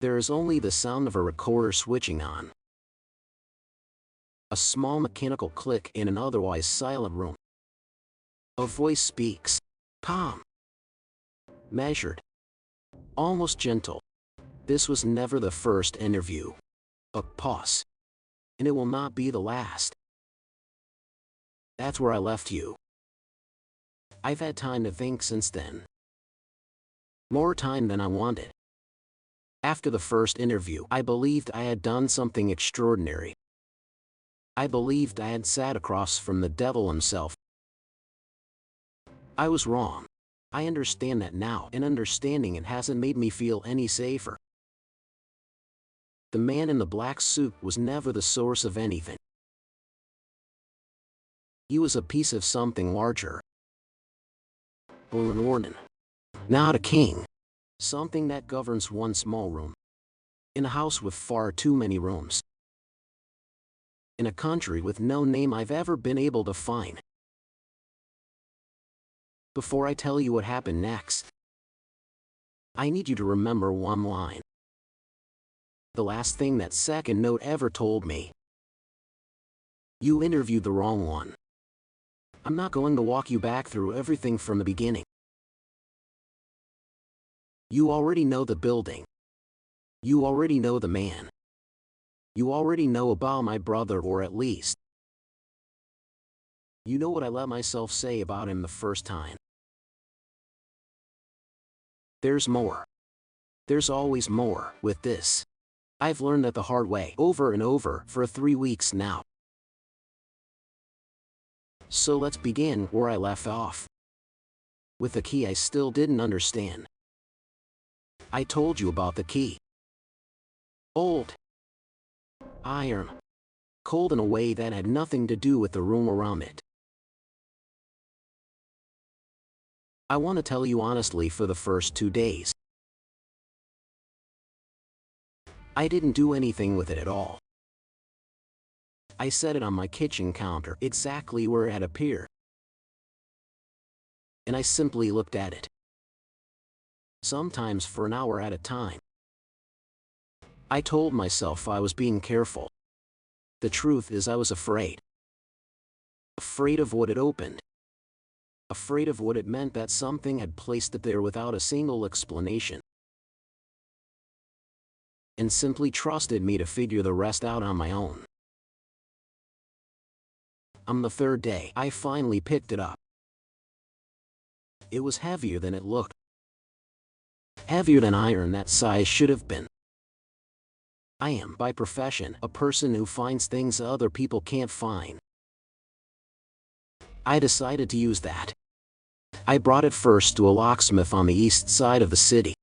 There is only the sound of a recorder switching on. A small mechanical click in an otherwise silent room. A voice speaks. Calm. Measured. Almost gentle. This was never the first interview. A pause. And it will not be the last. That's where I left you. I've had time to think since then. More time than I wanted. After the first interview, I believed I had done something extraordinary. I believed I had sat across from the devil himself. I was wrong. I understand that now, and understanding it hasn't made me feel any safer. The man in the black suit was never the source of anything. He was a piece of something larger. An warden. Not a king. Something that governs one small room. In a house with far too many rooms. In a country with no name I've ever been able to find. Before I tell you what happened next, I need you to remember one line. The last thing that second note ever told me. You interviewed the wrong one. I'm not going to walk you back through everything from the beginning. You already know the building. You already know the man. You already know about my brother, or at least, you know what I let myself say about him the first time. There's more. There's always more with this. I've learned that the hard way, over and over, for 3 weeks now. So let's begin where I left off. With the key I still didn't understand. I told you about the key. Old. Iron. Cold in a way that had nothing to do with the room around it. I want to tell you honestly, for the first 2 days, I didn't do anything with it at all. I set it on my kitchen counter, exactly where it had appeared. And I simply looked at it. Sometimes for an hour at a time. I told myself I was being careful. The truth is I was afraid. Afraid of what it opened. Afraid of what it meant that something had placed it there without a single explanation. And simply trusted me to figure the rest out on my own. On the third day, I finally picked it up. It was heavier than it looked. Heavier than iron that size should have been. I am, by profession, a person who finds things other people can't find. I decided to use that. I brought it first to a locksmith on the east side of the city.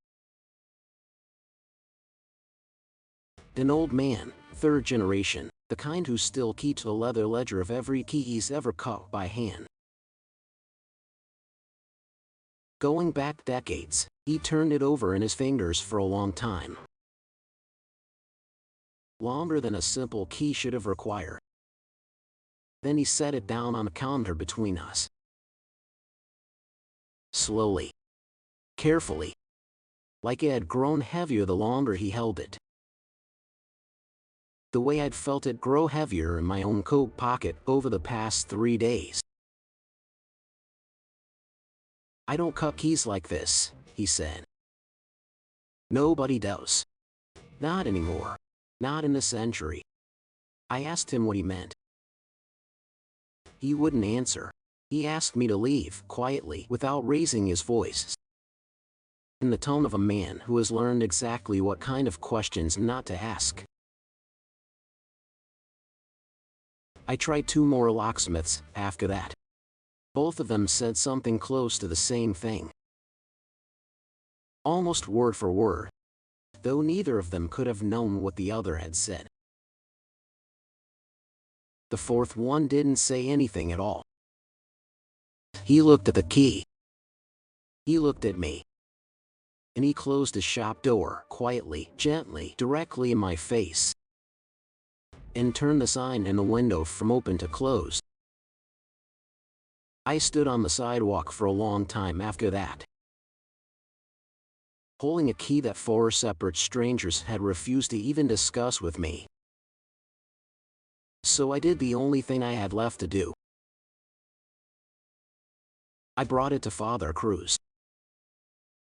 An old man, 3rd generation, the kind who still keeps a leather ledger of every key he's ever cut by hand. Going back decades, he turned it over in his fingers for a long time. Longer than a simple key should have required. Then he set it down on the counter between us. Slowly. Carefully. Like it had grown heavier the longer he held it. The way I'd felt it grow heavier in my own coat pocket over the past 3 days. I don't cut keys like this, he said. Nobody does. Not anymore. Not in this century. I asked him what he meant. He wouldn't answer. He asked me to leave, quietly, without raising his voice. In the tone of a man who has learned exactly what kind of questions not to ask. I tried 2 more locksmiths after that. Both of them said something close to the same thing. Almost word for word. Though neither of them could have known what the other had said. The 4th one didn't say anything at all. He looked at the key. He looked at me. And he closed the shop door, quietly, gently, directly in my face. And turned the sign in the window from open to closed. I stood on the sidewalk for a long time after that. holding a key that 4 separate strangers had refused to even discuss with me. So I did the only thing I had left to do. I brought it to Father Cruz.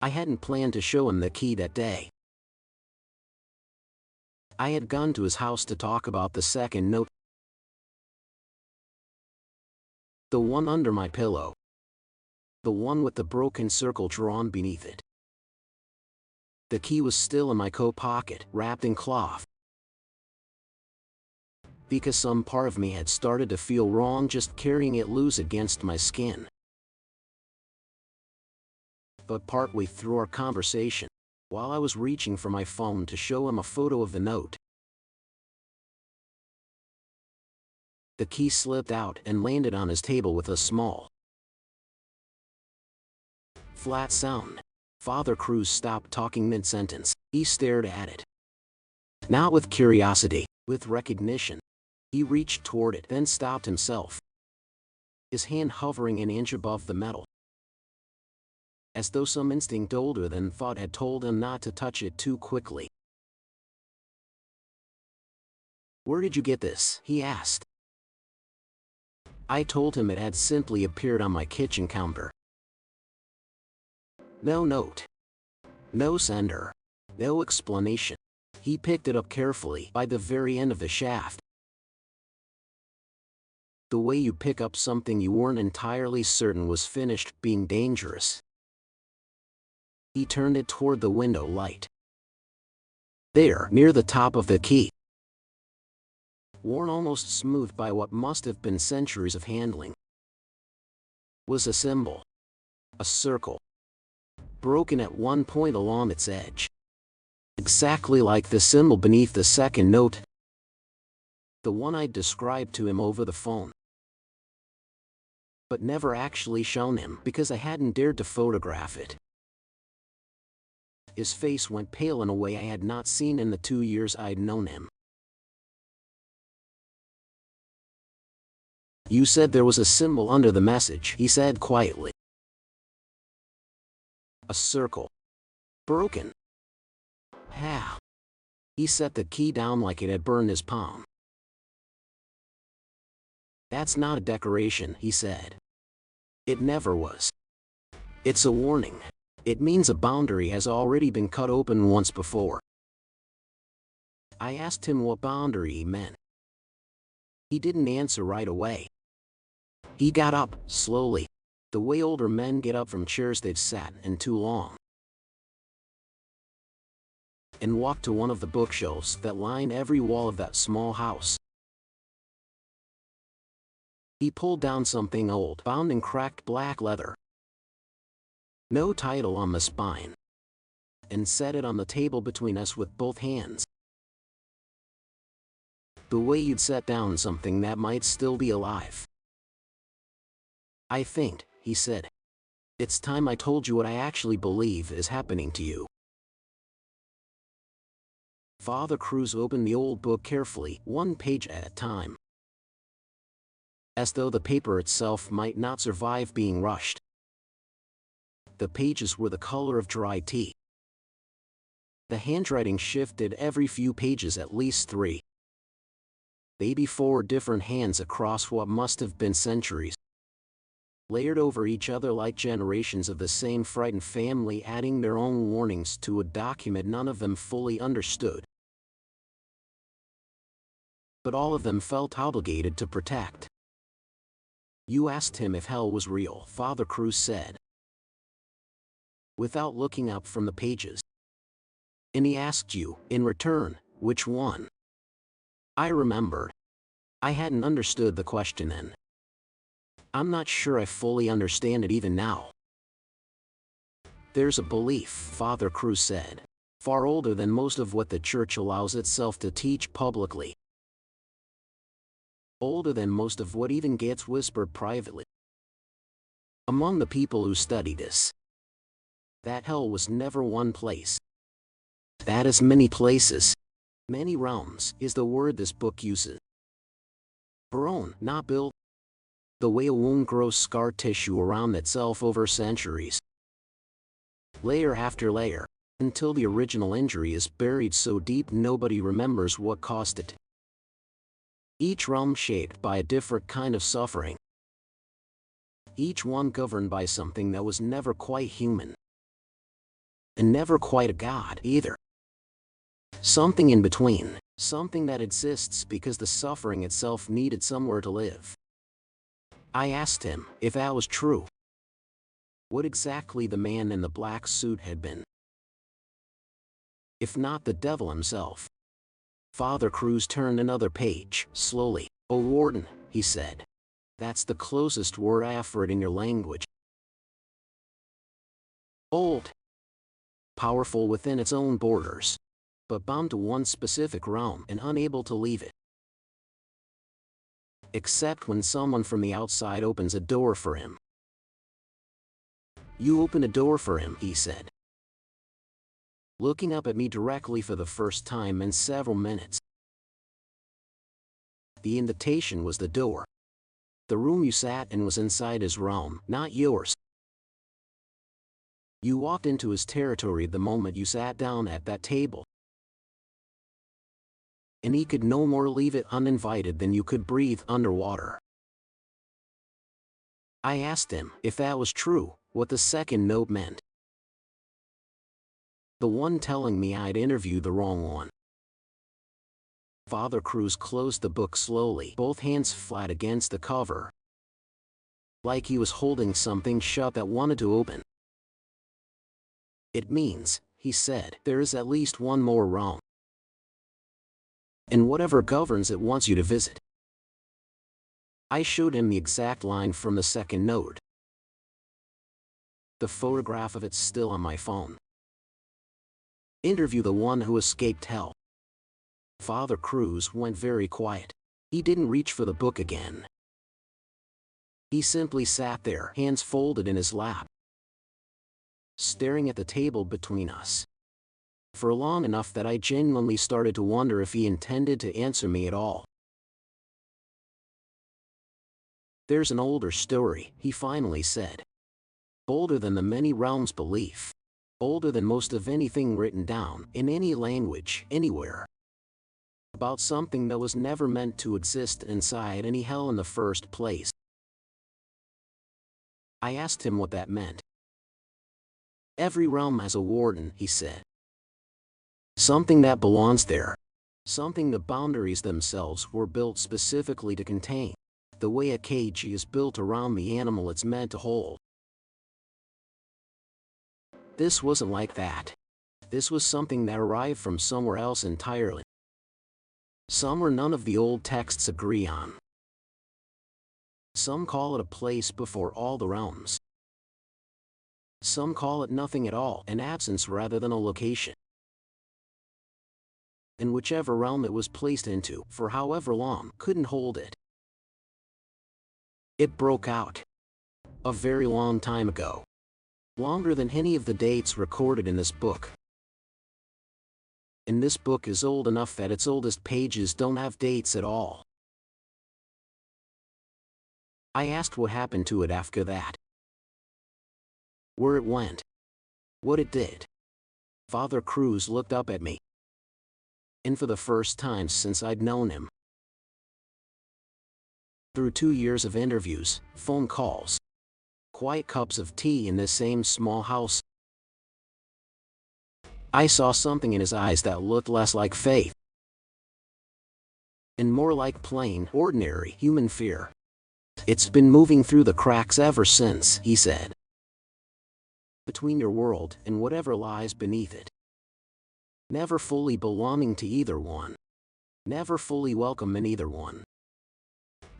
I hadn't planned to show him the key that day. I had gone to his house to talk about the second note, the one under my pillow, the one with the broken circle drawn beneath it. The key was still in my coat pocket, wrapped in cloth, because some part of me had started to feel wrong just carrying it loose against my skin. But partway through our conversation, while I was reaching for my phone to show him a photo of the note, the key slipped out and landed on his table with a small, flat sound. Father Cruz stopped talking mid-sentence. He stared at it. Not with curiosity, with recognition. He reached toward it, then stopped himself, his hand hovering an inch above the metal, as though some instinct older than thought had told him not to touch it too quickly. "Where did you get this?" he asked. I told him it had simply appeared on my kitchen counter. No note, no sender, no explanation. He picked it up carefully by the very end of the shaft. The way you pick up something you weren't entirely certain was finished being dangerous. He turned it toward the window light. There, near the top of the key, worn almost smooth by what must have been centuries of handling, was a symbol. A circle, broken at one point along its edge. Exactly like the symbol beneath the second note, the one I'd described to him over the phone, but never actually shown him because I hadn't dared to photograph it. His face went pale in a way I had not seen in the 2 years I'd known him. "You said there was a symbol under the message," he said quietly. "A circle. Broken." "How?" He set the key down like it had burned his palm. "That's not a decoration," he said. "It never was. It's a warning. It means a boundary has already been cut open once before." I asked him what boundary he meant. He didn't answer right away. He got up, slowly, the way older men get up from chairs they've sat in too long, and walked to one of the bookshelves that line every wall of that small house. He pulled down something old, bound in cracked black leather, no title on the spine, and set it on the table between us with both hands. The way you'd set down something that might still be alive. "I think," he said, "it's time I told you what I actually believe is happening to you." Father Cruz opened the old book carefully, one page at a time, as though the paper itself might not survive being rushed. The pages were the color of dry tea. The handwriting shifted every few pages at least 3, maybe 4 different hands across what must have been centuries, layered over each other like generations of the same frightened family, adding their own warnings to a document none of them fully understood, but all of them felt obligated to protect. "You asked him if hell was real," Father Cruz said, without looking up from the pages. "And he asked you, in return, which one?" I remembered. I hadn't understood the question then. I'm not sure I fully understand it even now. "There's a belief," Father Cruz said, "far older than most of what the church allows itself to teach publicly. Older than most of what even gets whispered privately among the people who study this. That hell was never one place. That is many places. Many realms is the word this book uses. Grown, not built. The way a wound grows scar tissue around itself over centuries. Layer after layer, until the original injury is buried so deep nobody remembers what caused it. Each realm shaped by a different kind of suffering. Each one governed by something that was never quite human. And never quite a god either. Something in between, something that exists because the suffering itself needed somewhere to live. I asked him if that was true. What exactly the man in the black suit had been. If not the devil himself. Father Cruz turned another page, slowly. "Oh, Warden," he said. "That's the closest word I have for it in your language. Old. Powerful within its own borders. But bound to one specific realm and unable to leave it. Except when someone from the outside opens a door for him." "You open a door for him," he said, looking up at me directly for the first time in several minutes. "The invitation was the door. The room you sat in was inside his realm, not yours. You walked into his territory the moment you sat down at that table. And he could no more leave it uninvited than you could breathe underwater." I asked him if that was true, what the second note meant. The one telling me I'd interviewed the wrong one. Father Cruz closed the book slowly, both hands flat against the cover, like he was holding something shut that wanted to open. "It means," he said, "there is at least one more realm. And whatever governs it wants you to visit." I showed him the exact line from the second note. The photograph of it's still on my phone. "Interview the one who escaped hell." Father Cruz went very quiet. He didn't reach for the book again. He simply sat there, hands folded in his lap, staring at the table between us. For long enough that I genuinely started to wonder if he intended to answer me at all. "There's an older story," he finally said. "Older than the many realms belief. Older than most of anything written down, in any language, anywhere. About something that was never meant to exist inside any hell in the first place." I asked him what that meant. "Every realm has a warden," he said. "Something that belongs there. Something the boundaries themselves were built specifically to contain. The way a cage is built around the animal it's meant to hold. This wasn't like that. This was something that arrived from somewhere else entirely. Somewhere none of the old texts agree on. Some call it a place before all the realms. Some call it nothing at all, an absence rather than a location. And whichever realm it was placed into, for however long, couldn't hold it. It broke out. A very long time ago. Longer than any of the dates recorded in this book. And this book is old enough that its oldest pages don't have dates at all." I asked what happened to it after that. Where it went. What it did. Father Cruz looked up at me. And for the first time since I'd known him. Through 2 years of interviews, phone calls, quiet cups of tea in this same small house, I saw something in his eyes that looked less like faith and more like plain, ordinary human fear. "It's been moving through the cracks ever since," he said. "Between your world and whatever lies beneath it. Never fully belonging to either one. Never fully welcome in either one.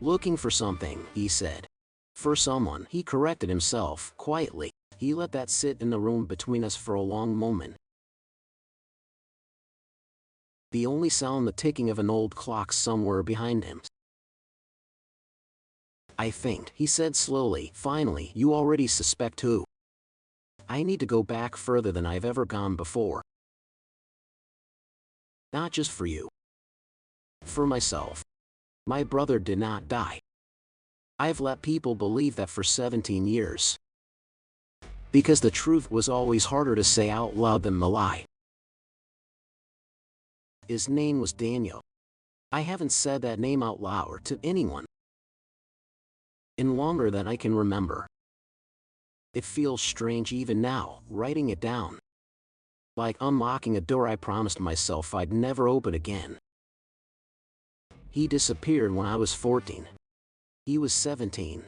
Looking for something," he said. "For someone," he corrected himself, quietly. He let that sit in the room between us for a long moment. The only sound the ticking of an old clock somewhere behind him. "I think," he said slowly, "finally, you already suspect who. I need to go back further than I've ever gone before. Not just for you. For myself. My brother did not die. I've let people believe that for 17 years. Because the truth was always harder to say out loud than the lie. His name was Daniel. I haven't said that name out loud to anyone in longer than I can remember. It feels strange even now, writing it down. Like unlocking a door I promised myself I'd never open again. He disappeared when I was 14. He was 17.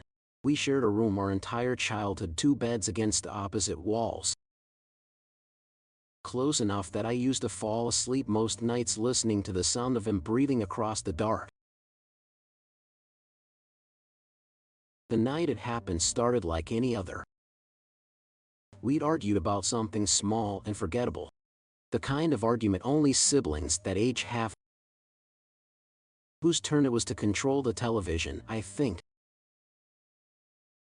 We shared a room our entire childhood, 2 beds against the opposite walls. Close enough that I used to fall asleep most nights listening to the sound of him breathing across the dark. The night it happened started like any other. We'd argued about something small and forgettable. The kind of argument only siblings that age have. Whose turn it was to control the television, I think.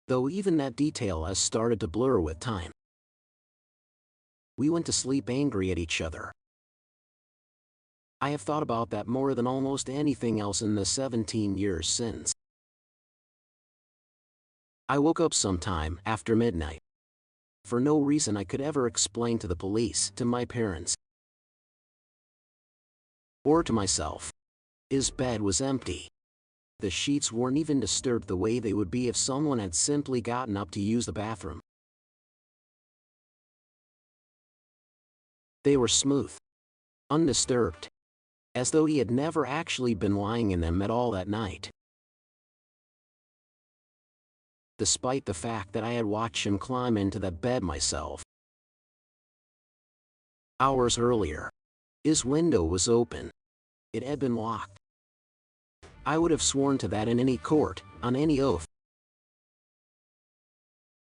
Though even that detail has started to blur with time. We went to sleep angry at each other. I have thought about that more than almost anything else in the 17 years since. I woke up sometime after midnight. For no reason I could ever explain to the police, to my parents, or to myself. His bed was empty. The sheets weren't even disturbed the way they would be if someone had simply gotten up to use the bathroom. They were smooth, undisturbed, as though he had never actually been lying in them at all that night. Despite the fact that I had watched him climb into that bed myself. Hours earlier, his window was open. It had been locked. I would have sworn to that in any court, on any oath.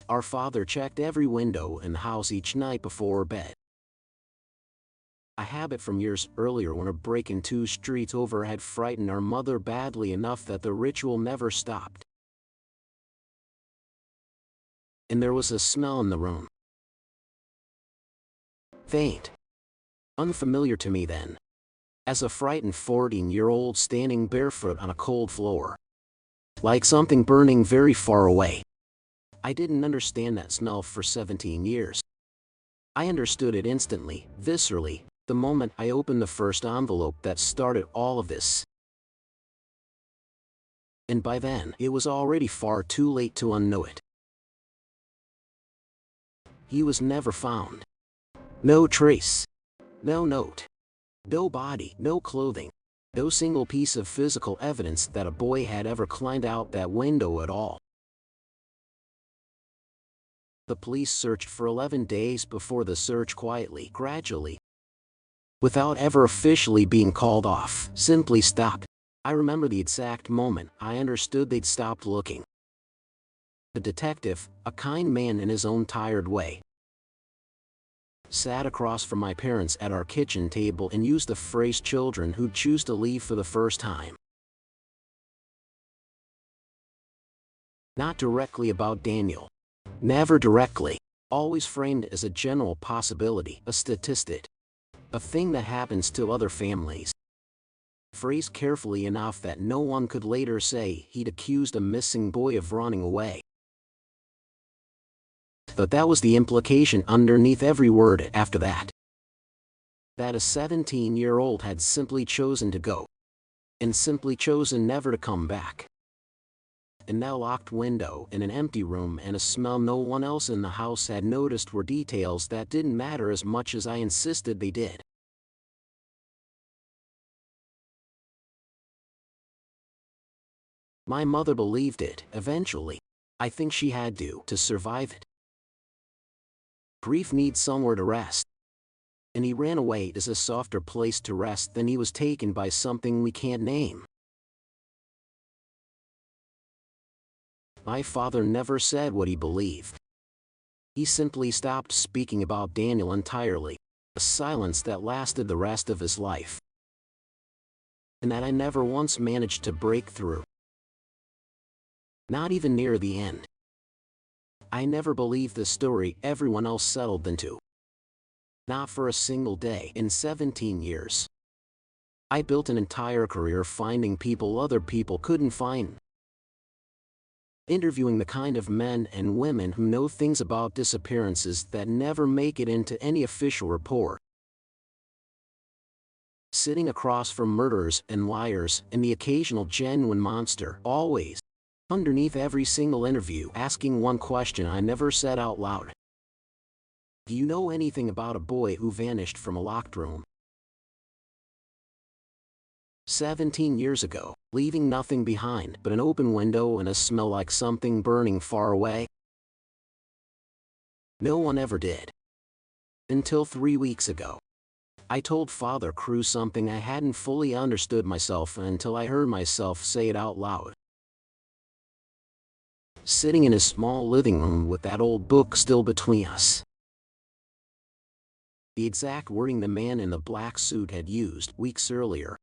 Our father checked every window in the house each night before bed. A habit from years earlier when a break in 2 streets over had frightened our mother badly enough that the ritual never stopped. And there was a smell in the room. Faint. Unfamiliar to me then. As a frightened 14-year-old standing barefoot on a cold floor. Like something burning very far away. I didn't understand that smell for 17 years. I understood it instantly, viscerally, the moment I opened the first envelope that started all of this. And by then, it was already far too late to unknow it. He was never found. No trace. No note. No body, no clothing. No single piece of physical evidence that a boy had ever climbed out that window at all. The police searched for 11 days before the search quietly, gradually, without ever officially being called off, simply stopped. I remember the exact moment I understood they'd stopped looking. The detective, a kind man in his own tired way, sat across from my parents at our kitchen table and used the phrase children who choose to leave for the first time. Not directly about Daniel. Never directly. Always framed as a general possibility, a statistic. A thing that happens to other families. Phrased carefully enough that no one could later say he'd accused a missing boy of running away. But that was the implication underneath every word after that. That a 17-year-old had simply chosen to go. And simply chosen never to come back. And now locked window in an empty room and a smell no one else in the house had noticed were details that didn't matter as much as I insisted they did. My mother believed it, eventually. I think she had to survive it. Grief needs somewhere to rest. And he ran away as a softer place to rest than he was taken by something we can't name. My father never said what he believed. He simply stopped speaking about Daniel entirely, a silence that lasted the rest of his life. And that I never once managed to break through. Not even near the end. I never believed the story everyone else settled into. Not for a single day in 17 years. I built an entire career finding people other people couldn't find. interviewing the kind of men and women who know things about disappearances that never make it into any official report. Sitting across from murderers and liars and the occasional genuine monster, always, underneath every single interview, asking one question I never said out loud. Do you know anything about a boy who vanished from a locked room 17 years ago, leaving nothing behind but an open window and a smell like something burning far away? No one ever did. Until 3 weeks ago. I told Father Cruz something I hadn't fully understood myself until I heard myself say it out loud. Sitting in his small living room with that old book still between us. The exact wording the man in the black suit had used weeks earlier.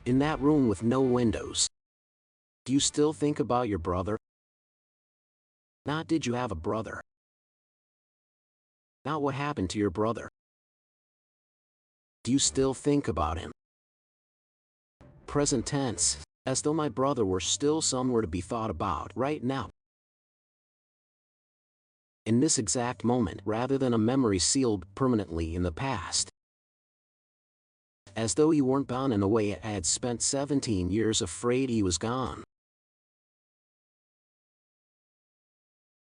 In that room with no windows. Do you still think about your brother? Not did you have a brother. Not what happened to your brother. Do you still think about him? Present tense, as though my brother were still somewhere to be thought about right now. In this exact moment, rather than a memory sealed permanently in the past. As though he weren't bound in the way I had spent 17 years afraid he was gone.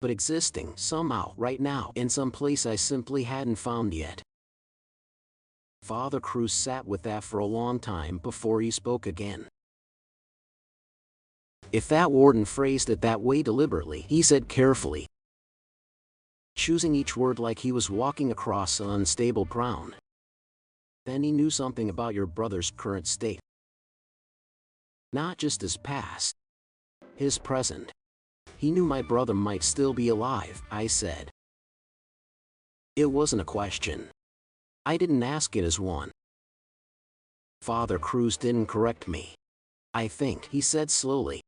But existing, somehow, right now, in some place I simply hadn't found yet. Father Cruz sat with that for a long time before he spoke again. If that warden phrased it that way deliberately, he said carefully, choosing each word like he was walking across unstable ground, then he knew something about your brother's current state. Not just his past, his present. He knew my brother might still be alive, I said. It wasn't a question. I didn't ask it as one. Father Cruz didn't correct me. I think, he said slowly.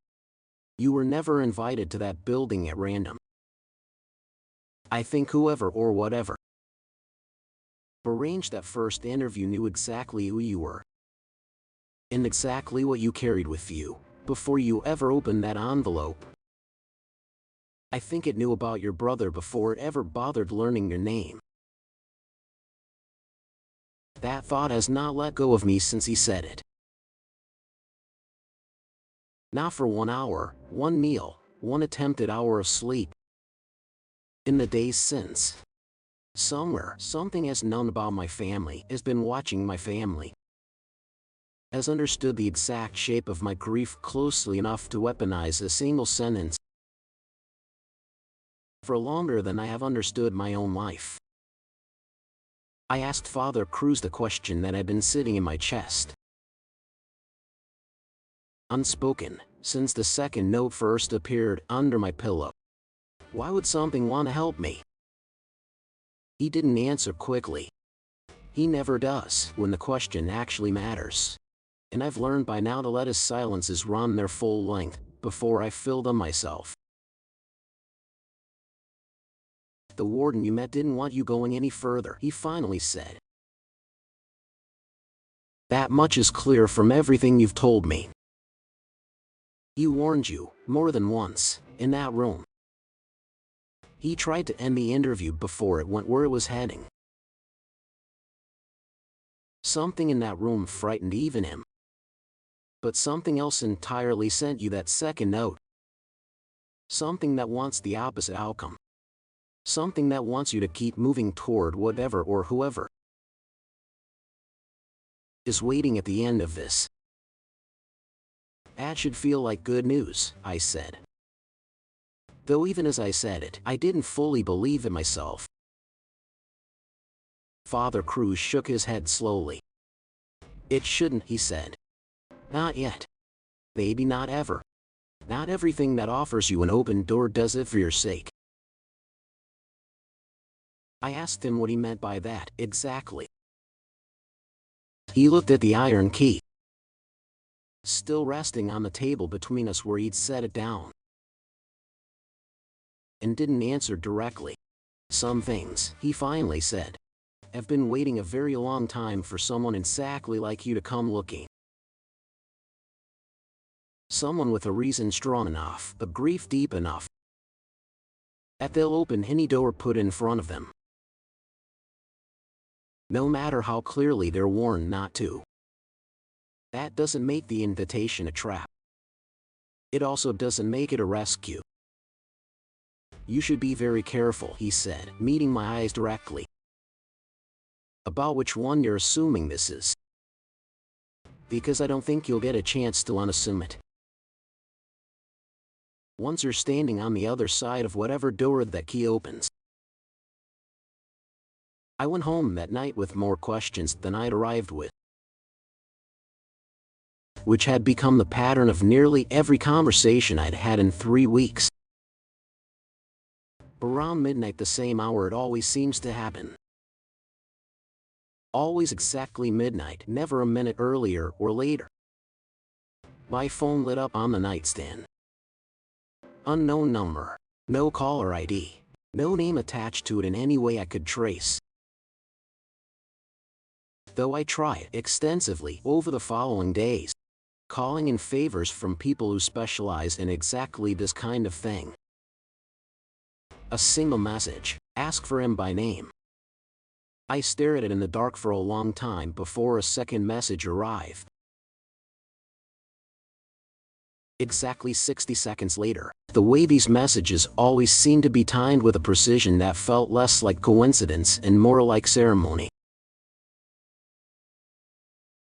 You were never invited to that building at random. I think whoever or whatever arranged that first interview knew exactly who you were. And exactly what you carried with you, before you ever opened that envelope. I think it knew about your brother before it ever bothered learning your name. That thought has not let go of me since he said it. Not for 1 hour, one meal, one attempted hour of sleep. In the days since. Somewhere, something has known about my family, has been watching my family. Has understood the exact shape of my grief closely enough to weaponize a single sentence. For longer than I have understood my own life. I asked Father Cruz the question that had been sitting in my chest. Unspoken, since the second note first appeared under my pillow. Why would something want to help me? He didn't answer quickly. He never does when the question actually matters. And I've learned by now to let his silences run their full length before I fill them myself. The warden you met didn't want you going any further, he finally said. That much is clear from everything you've told me. He warned you, more than once, in that room. He tried to end the interview before it went where it was heading. Something in that room frightened even him. But something else entirely sent you that second note. Something that wants the opposite outcome. Something that wants you to keep moving toward whatever or whoever is waiting at the end of this. That should feel like good news, I said. Though even as I said it, I didn't fully believe it myself. Father Cruz shook his head slowly. It shouldn't, he said. Not yet. Maybe not ever. Not everything that offers you an open door does it for your sake. I asked him what he meant by that, exactly. He looked at the iron key, still resting on the table between us where he'd set it down, and didn't answer directly. Some things, he finally said, have been waiting a very long time for someone exactly like you to come looking. Someone with a reason strong enough, a grief deep enough, that they'll open any door put in front of them, no matter how clearly they're warned not to. That doesn't make the invitation a trap. It also doesn't make it a rescue. You should be very careful, he said, meeting my eyes directly, about which one you're assuming this is. Because I don't think you'll get a chance to unassume it. Once you're standing on the other side of whatever door that key opens. I went home that night with more questions than I'd arrived with, which had become the pattern of nearly every conversation I'd had in 3 weeks. Around midnight, the same hour it always seems to happen. Always exactly midnight, never a minute earlier or later. My phone lit up on the nightstand. Unknown number. No caller ID. No name attached to it in any way I could trace. Though I tried extensively over the following days, calling in favors from people who specialize in exactly this kind of thing. A single message. Ask for him by name. I stared at it in the dark for a long time before a second message arrived. Exactly 60 seconds later, the way these messages always seemed to be timed with a precision that felt less like coincidence and more like ceremony.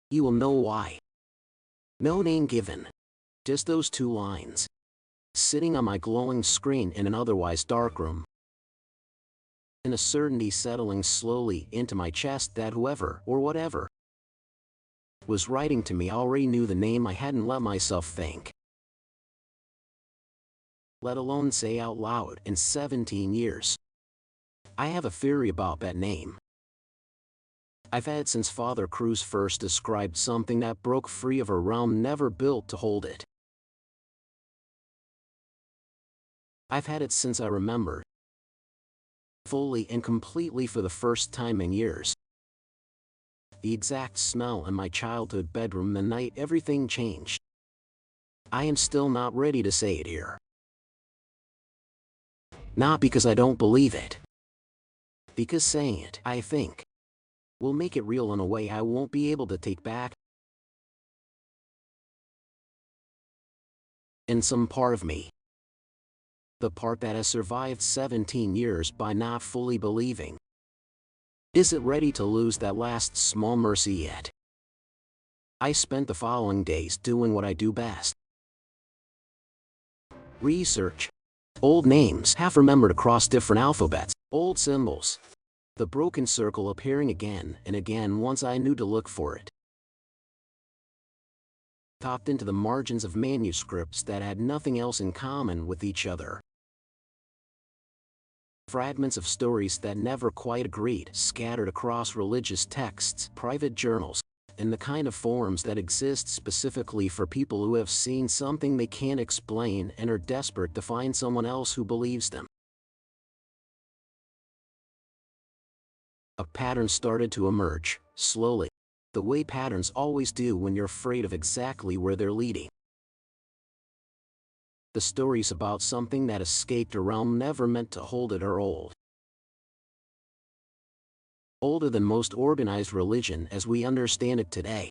You will know why. No name given. Just those 2 lines. Sitting on my glowing screen in an otherwise dark room. And a certainty settling slowly into my chest that whoever, or whatever, was writing to me already knew the name I hadn't let myself think, let alone say out loud, in 17 years. I have a theory about that name. I've had since Father Cruz first described something that broke free of a realm never built to hold it. I've had it since I remember, fully and completely for the first time in years. The exact smell in my childhood bedroom the night everything changed. I am still not ready to say it here. Not because I don't believe it. Because saying it, I think, will make it real in a way I won't be able to take back. And some part of me, the part that has survived 17 years by not fully believing, isn't ready to lose that last small mercy yet. I spent the following days doing what I do best. Research. Old names, half remembered across different alphabets. Old symbols. The broken circle appearing again and again once I knew to look for it. Topped into the margins of manuscripts that had nothing else in common with each other. Fragments of stories that never quite agreed, scattered across religious texts, private journals, and the kind of forums that exist specifically for people who have seen something they can't explain and are desperate to find someone else who believes them. A pattern started to emerge, slowly, the way patterns always do when you're afraid of exactly where they're leading. The stories about something that escaped a realm never meant to hold it are old. Older than most organized religion as we understand it today.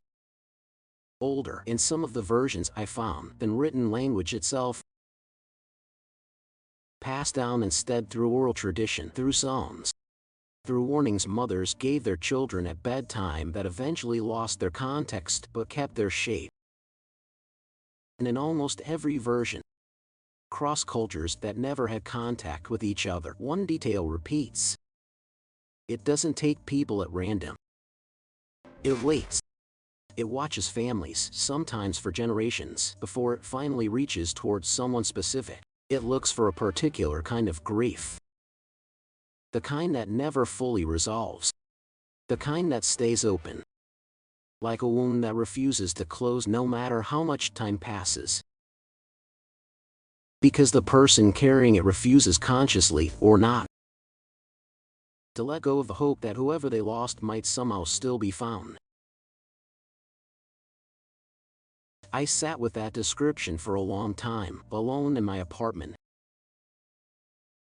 Older, in some of the versions I found, than written language itself. Passed down instead through oral tradition, through songs, through warnings mothers gave their children at bedtime that eventually lost their context but kept their shape. And in almost every version, cross cultures that never had contact with each other, one detail repeats. It doesn't take people at random. It waits. It watches families, sometimes for generations, before it finally reaches towards someone specific. It looks for a particular kind of grief. The kind that never fully resolves. The kind that stays open. Like a wound that refuses to close no matter how much time passes. Because the person carrying it refuses consciously or not to let go of the hope that whoever they lost might somehow still be found. I sat with that description for a long time, alone in my apartment.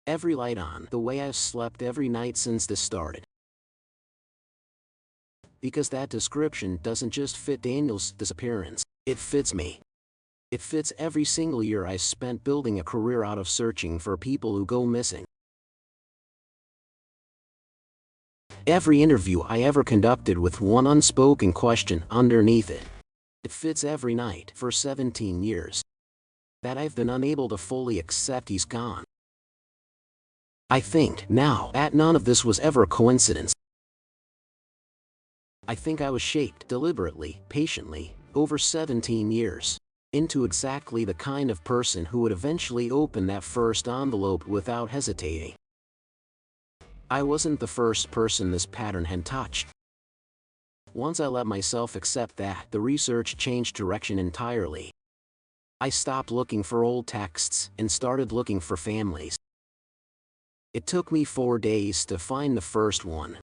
Every light on, the way I've slept every night since this started. Because that description doesn't just fit Daniel's disappearance, it fits me. It fits every single year I spent building a career out of searching for people who go missing. Every interview I ever conducted with one unspoken question underneath it. It fits every night for 17 years. That I've been unable to fully accept he's gone. I think now that none of this was ever a coincidence. I think I was shaped deliberately, patiently, over 17 years, into exactly the kind of person who would eventually open that first envelope without hesitating. I wasn't the first person this pattern had touched. Once I let myself accept that, the research changed direction entirely. I stopped looking for old texts and started looking for families. It took me 4 days to find the first one.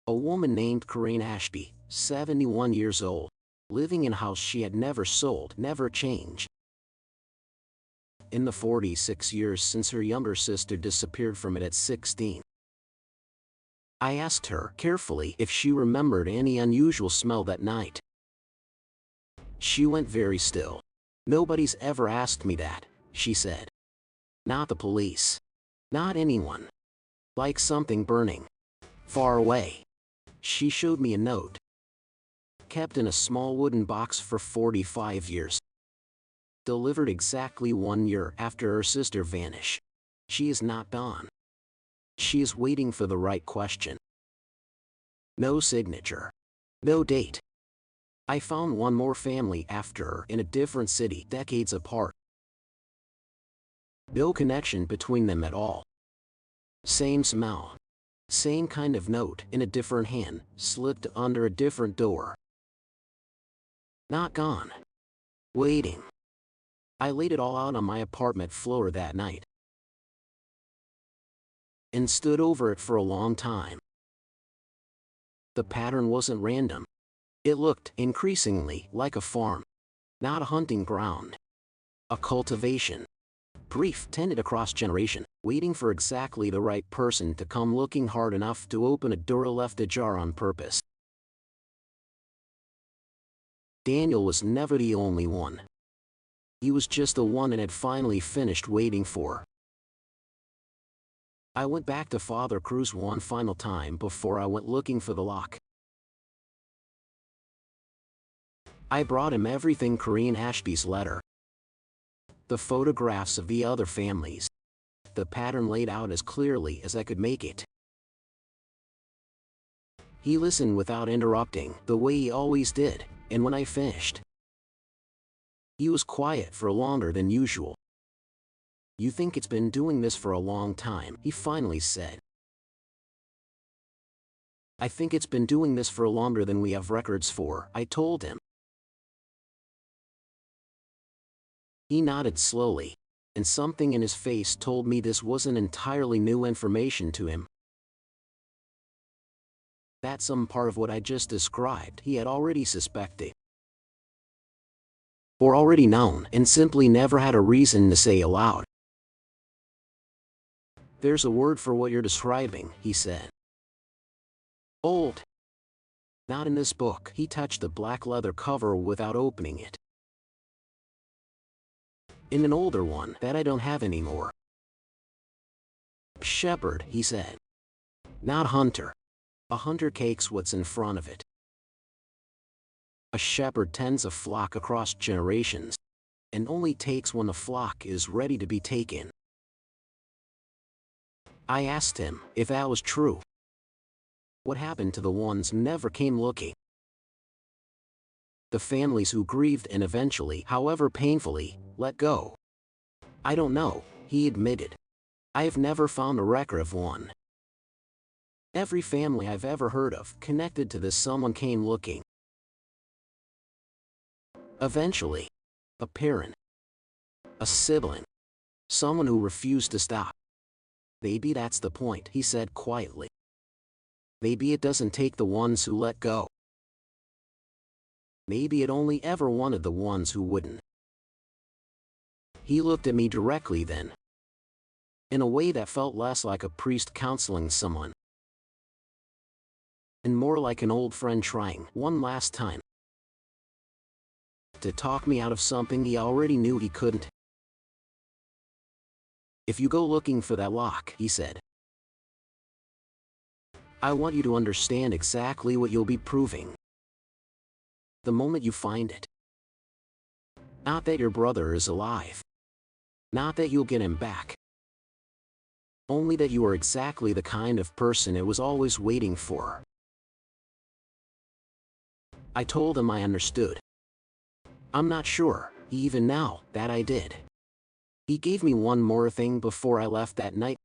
A woman named Corinne Ashby, 71 years old, living in a house she had never sold, never changed. In the 46 years since her younger sister disappeared from it at 16. I asked her carefully if she remembered any unusual smell that night. She went very still. "Nobody's ever asked me that," she said. "Not the police. Not anyone. Like something burning. Far away." She showed me a note. Kept in a small wooden box for 45 years. Delivered exactly 1 year after her sister vanished. She is not gone. She is waiting for the right question. No signature. No date. I found one more family after her in a different city, decades apart. No connection between them at all. Same smell. Same kind of note in a different hand, slipped under a different door. Not gone. Waiting. I laid it all out on my apartment floor that night. And stood over it for a long time. The pattern wasn't random. It looked, increasingly, like a farm. Not a hunting ground. A cultivation. Brief, tended across generation, waiting for exactly the right person to come, looking hard enough to open a door left ajar on purpose. Daniel was never the only one. He was just the one it had finally finished waiting for. I went back to Father Cruz one final time before I went looking for the lock. I brought him everything: Corinne Ashby's letter, the photographs of the other families, the pattern laid out as clearly as I could make it. He listened without interrupting, the way he always did, and when I finished, he was quiet for longer than usual. "You think it's been doing this for a long time," he finally said. "I think it's been doing this for longer than we have records for," I told him. He nodded slowly, and something in his face told me this wasn't entirely new information to him. That some part of what I just described he had already suspected. Or already known, and simply never had a reason to say aloud. "There's a word for what you're describing," he said. "Old. Not in this book." He touched the black leather cover without opening it. "In an older one that I don't have anymore." "Shepherd," he said. "Not hunter. A hunter takes what's in front of it. A shepherd tends a flock across generations, and only takes when the flock is ready to be taken." I asked him if that was true. What happened to the ones who never came looking? The families who grieved and eventually, however painfully, let go? "I don't know," he admitted. "I have never found a record of one. Every family I've ever heard of connected to this someone came looking. Eventually. A parent. A sibling. Someone who refused to stop. Maybe that's the point," he said quietly. "Maybe it doesn't take the ones who let go. Maybe it only ever wanted the ones who wouldn't. He looked at me directly then, in a way that felt less like a priest counseling someone, and more like an old friend trying, one last time, to talk me out of something he already knew he couldn't. "If you go looking for that lock," he said, "I want you to understand exactly what you'll be proving the moment you find it. Not that your brother is alive. Not that you'll get him back. Only that you are exactly the kind of person it was always waiting for." I told him I understood. I'm not sure, even now, that I did. He gave me one more thing before I left that night.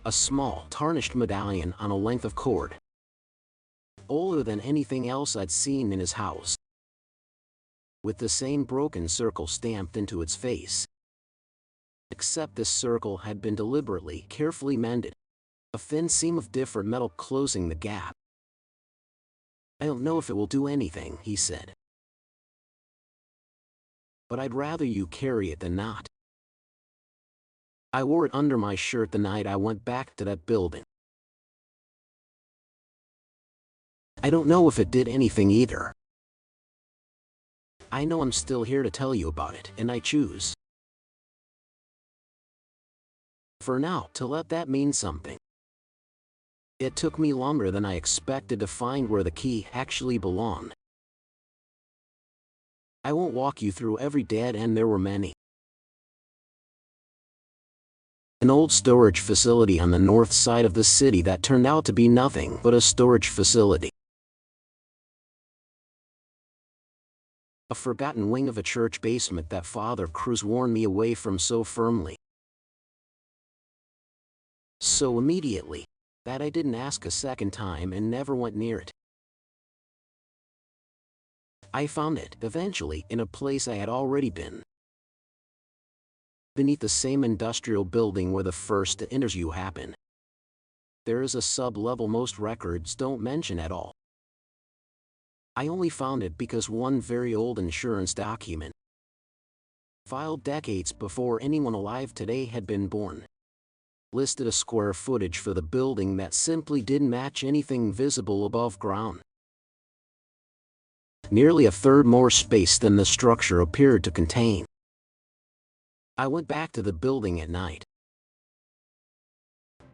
A small, tarnished medallion on a length of cord, older than anything else I'd seen in his house, with the same broken circle stamped into its face. Except this circle had been deliberately, carefully mended, a thin seam of different metal closing the gap. "I don't know if it will do anything," he said, "but I'd rather you carry it than not." I wore it under my shirt the night I went back to that building. I don't know if it did anything either. I know I'm still here to tell you about it, and I choose, for now, to let that mean something. It took me longer than I expected to find where the key actually belonged. I won't walk you through every dead end, there were many. An old storage facility on the north side of the city that turned out to be nothing but a storage facility. A forgotten wing of a church basement that Father Cruz warned me away from so firmly, so immediately, that I didn't ask a second time and never went near it. I found it, eventually, in a place I had already been. Beneath the same industrial building where the first interview happened. There is a sub-level most records don't mention at all. I only found it because one very old insurance document, filed decades before anyone alive today had been born, listed a square footage for the building that simply didn't match anything visible above ground. Nearly a third more space than the structure appeared to contain. I went back to the building at night.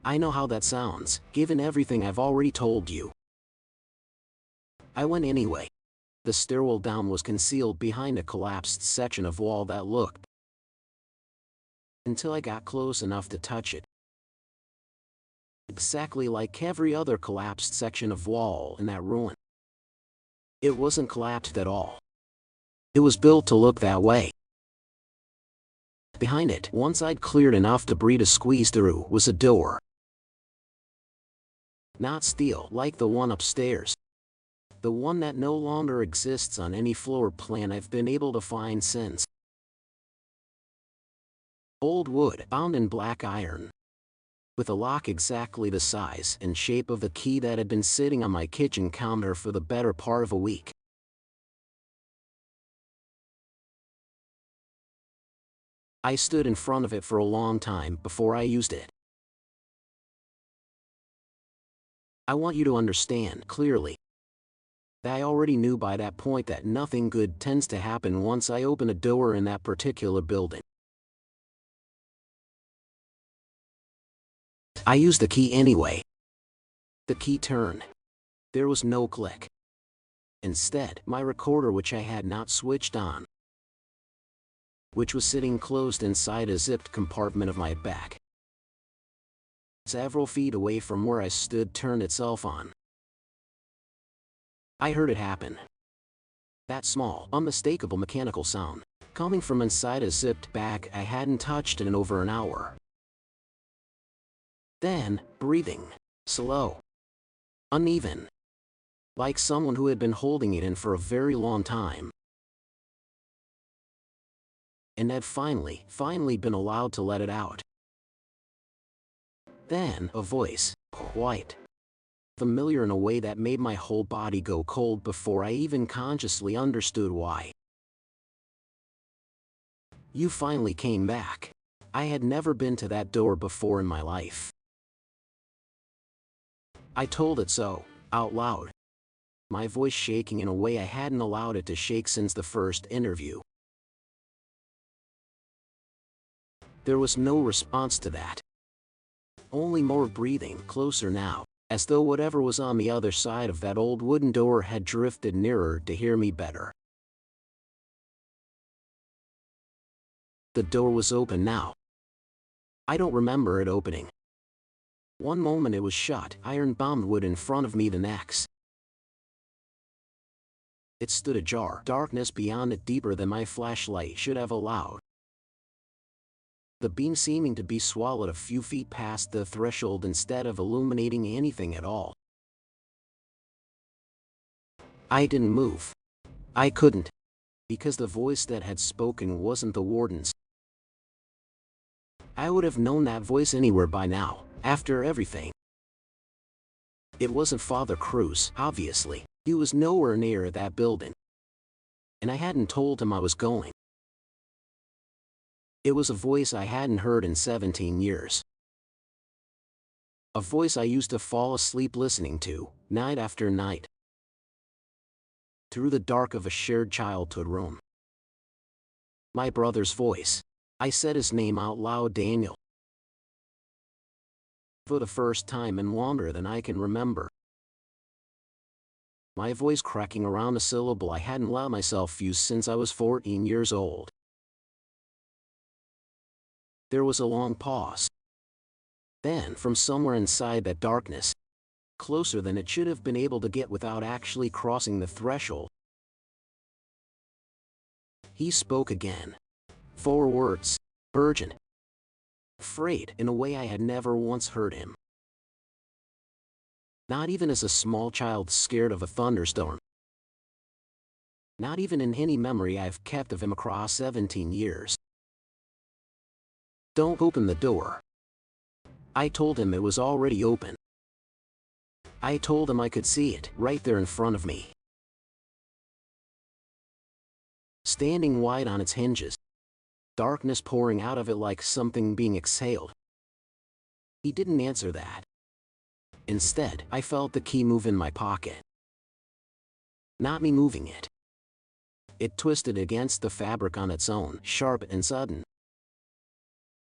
I know how that sounds, given everything I've already told you. I went anyway. The stairwell down was concealed behind a collapsed section of wall that looked, until I got close enough to touch it, exactly like every other collapsed section of wall in that ruin. It wasn't collapsed at all. It was built to look that way. Behind it, one side cleared enough debris to squeeze through, was a door. Not steel, like the one upstairs. The one that no longer exists on any floor plan I've been able to find since. Old wood, bound in black iron, with a lock exactly the size and shape of the key that had been sitting on my kitchen counter for the better part of a week. I stood in front of it for a long time before I used it. I want you to understand clearly that I already knew by that point that nothing good tends to happen once I open a door in that particular building. I used the key anyway. The key turned. There was no click. Instead, my recorder, which I had not switched on, which was sitting closed inside a zipped compartment of my back, several feet away from where I stood, turned itself on. I heard it happen. That small, unmistakable mechanical sound, coming from inside a zipped bag I hadn't touched in over an hour. Then, breathing, slow, uneven, like someone who had been holding it in for a very long time, and had finally been allowed to let it out. Then, a voice, quite familiar in a way that made my whole body go cold before I even consciously understood why. You finally came back. I had never been to that door before in my life. I told it so, out loud, my voice shaking in a way I hadn't allowed it to shake since the first interview. There was no response to that. Only more breathing, closer now, as though whatever was on the other side of that old wooden door had drifted nearer to hear me better. The door was open now. I don't remember it opening. One moment it was shut, iron-bound wood in front of me the next. It stood ajar, darkness beyond it deeper than my flashlight should have allowed. The beam seeming to be swallowed a few feet past the threshold instead of illuminating anything at all. I didn't move. I couldn't, because the voice that had spoken wasn't the warden's. I would have known that voice anywhere by now, after everything. It wasn't Father Cruz, obviously. He was nowhere near that building. And I hadn't told him I was going. It was a voice I hadn't heard in 17 years. A voice I used to fall asleep listening to, night after night. Through the dark of a shared childhood room. My brother's voice. I said his name out loud, Daniel. For the first time in longer than I can remember. My voice cracking around a syllable I hadn't allowed myself use since I was 14 years old. There was a long pause. Then, from somewhere inside that darkness, closer than it should have been able to get without actually crossing the threshold, he spoke again. 4 words, urgent, afraid in a way I had never once heard him. Not even as a small child scared of a thunderstorm. Not even in any memory I've kept of him across 17 years. Don't open the door. I told him it was already open. I told him I could see it, right there in front of me. Standing wide on its hinges. Darkness pouring out of it like something being exhaled. He didn't answer that. Instead, I felt the key move in my pocket. Not me moving it. It twisted against the fabric on its own, sharp and sudden.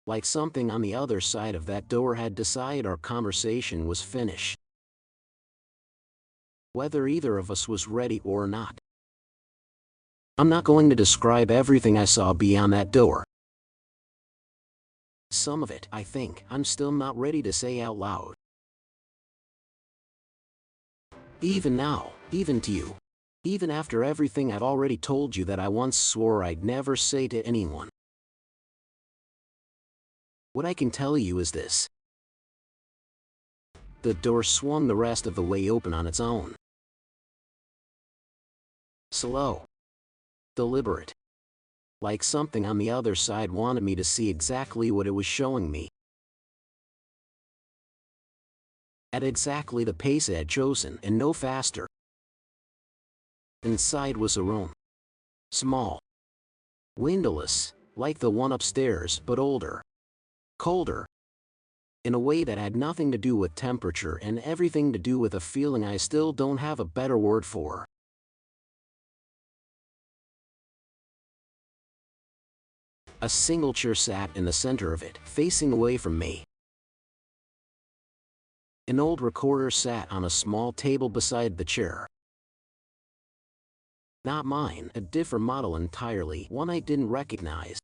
Like something on the other side of that door had decided our conversation was finished. Whether either of us was ready or not. I'm not going to describe everything I saw beyond that door. Some of it, I think, I'm still not ready to say out loud. Even now, even to you. Even after everything I've already told you that I once swore I'd never say to anyone. What I can tell you is this. The door swung the rest of the way open on its own. Slow. Deliberate. Like something on the other side wanted me to see exactly what it was showing me. At exactly the pace it had chosen, and no faster. Inside was a room. Small. Windowless, like the one upstairs, but older. Colder. In a way that had nothing to do with temperature and everything to do with a feeling I still don't have a better word for. A single chair sat in the center of it, facing away from me. An old recorder sat on a small table beside the chair. Not mine, a different model entirely, one I didn't recognize.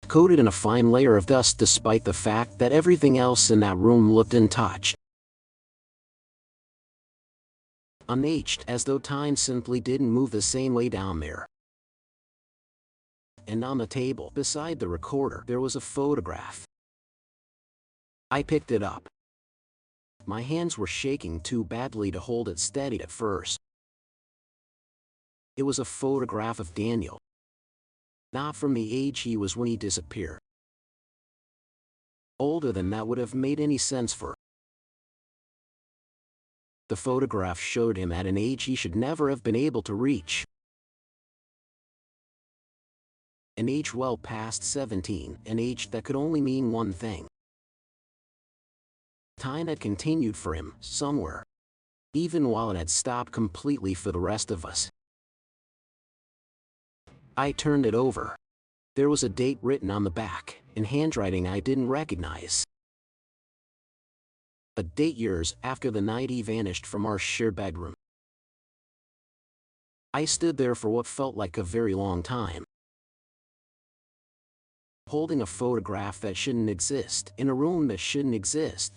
Coated in a fine layer of dust despite the fact that everything else in that room looked untouched. Unaged, as though time simply didn't move the same way down there. And on the table, beside the recorder, there was a photograph. I picked it up. My hands were shaking too badly to hold it steady at first. It was a photograph of Daniel. Not from the age he was when he disappeared. Older than that would have made any sense for. The photograph showed him at an age he should never have been able to reach. An age well past 17, an age that could only mean one thing. Time had continued for him, somewhere. Even while it had stopped completely for the rest of us. I turned it over. There was a date written on the back, in handwriting I didn't recognize. A date years after the night he vanished from our shared bedroom. I stood there for what felt like a very long time. Holding a photograph that shouldn't exist, in a room that shouldn't exist.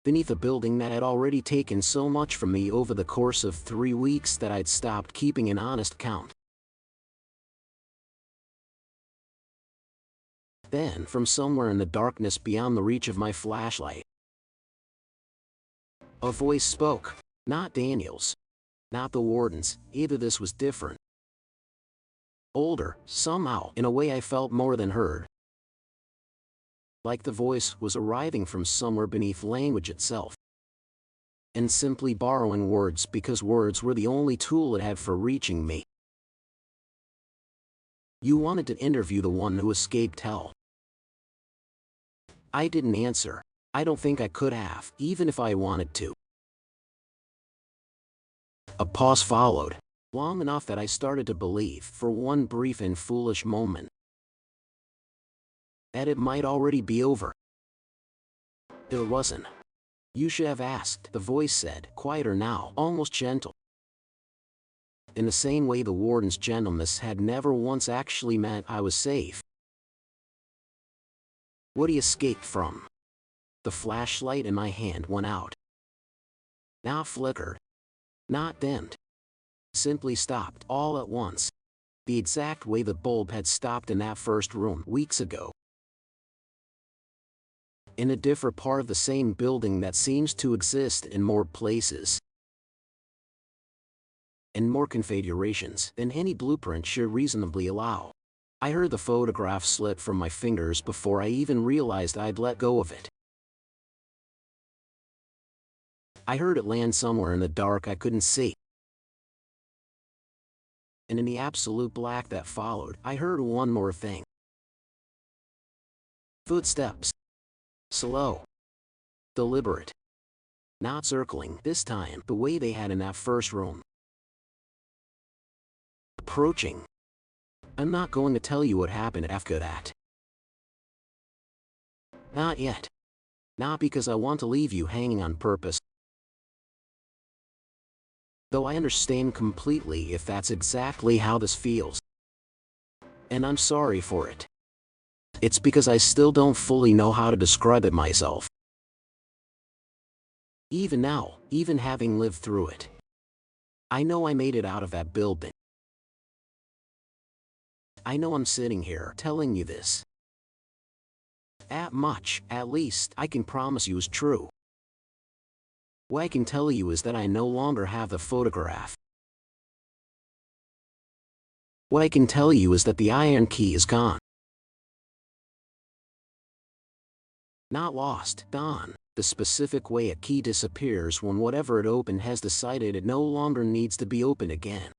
Beneath a building that had already taken so much from me over the course of 3 weeks that I'd stopped keeping an honest count. Then, from somewhere in the darkness beyond the reach of my flashlight, a voice spoke. Not Daniel's. Not the warden's. Either. This was different. Older, somehow, in a way I felt more than heard. Like the voice was arriving from somewhere beneath language itself. And simply borrowing words because words were the only tool it had for reaching me. You wanted to interview the one who escaped hell. I didn't answer. I don't think I could have, even if I wanted to. A pause followed, long enough that I started to believe, for one brief and foolish moment, that it might already be over. It wasn't. You should have asked, the voice said, quieter now, almost gentle. In the same way the warden's gentleness had never once actually meant I was safe. What he escaped from. The flashlight in my hand went out. Not flickered. Not dimmed. Simply stopped, all at once. The exact way the bulb had stopped in that first room weeks ago. In a different part of the same building that seems to exist in more places. In more configurations than any blueprint should reasonably allow. I heard the photograph slip from my fingers before I even realized I'd let go of it. I heard it land somewhere in the dark I couldn't see. And in the absolute black that followed, I heard one more thing. Footsteps. Slow. Deliberate. Not circling, this time, the way they had in that first room. Approaching. I'm not going to tell you what happened after that. Not yet. Not because I want to leave you hanging on purpose. Though I understand completely if that's exactly how this feels. And I'm sorry for it. It's because I still don't fully know how to describe it myself. Even now, even having lived through it. I know I made it out of that building. I know I'm sitting here telling you this. At least, I can promise you is true. What I can tell you is that I no longer have the photograph. What I can tell you is that the iron key is gone. Not lost, gone. The specific way a key disappears when whatever it opened has decided it no longer needs to be opened again.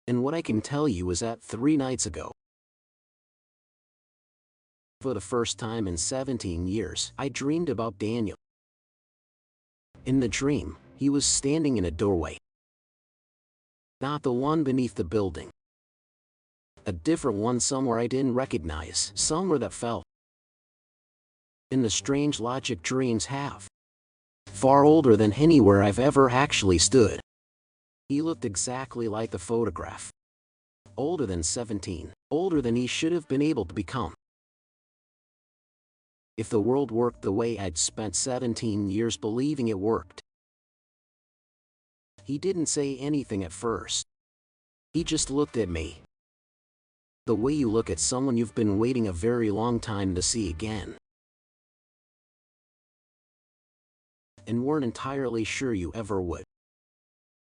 And what I can tell you is that 3 nights ago, for the first time in 17 years, I dreamed about Daniel. In the dream, he was standing in a doorway. Not the one beneath the building. A different one somewhere I didn't recognize, somewhere that felt in the strange logic dreams have. Far older than anywhere I've ever actually stood. He looked exactly like the photograph. Older than 17, older than he should have been able to become. If the world worked the way I'd spent 17 years believing it worked. He didn't say anything at first. He just looked at me. The way you look at someone you've been waiting a very long time to see again. And weren't entirely sure you ever would.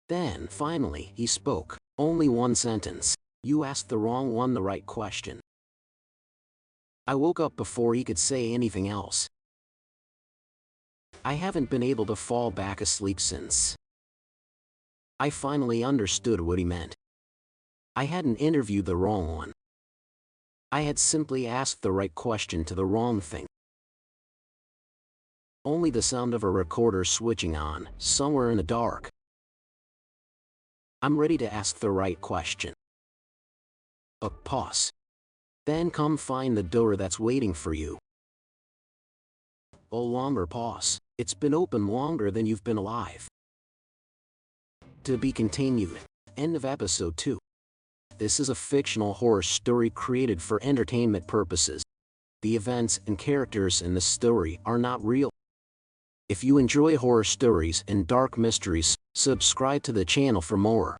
Then, finally, he spoke. Only one sentence. You asked the wrong one the right question. I woke up before he could say anything else. I haven't been able to fall back asleep since. I finally understood what he meant. I hadn't interviewed the wrong one. I had simply asked the right question to the wrong thing. Only the sound of a recorder switching on, somewhere in the dark. I'm ready to ask the right question. Pause. Then come find the door that's waiting for you. A longer pause. It's been open longer than you've been alive. To be continued. End of episode 2. This is a fictional horror story created for entertainment purposes. The events and characters in the story are not real. If you enjoy horror stories and dark mysteries, subscribe to the channel for more.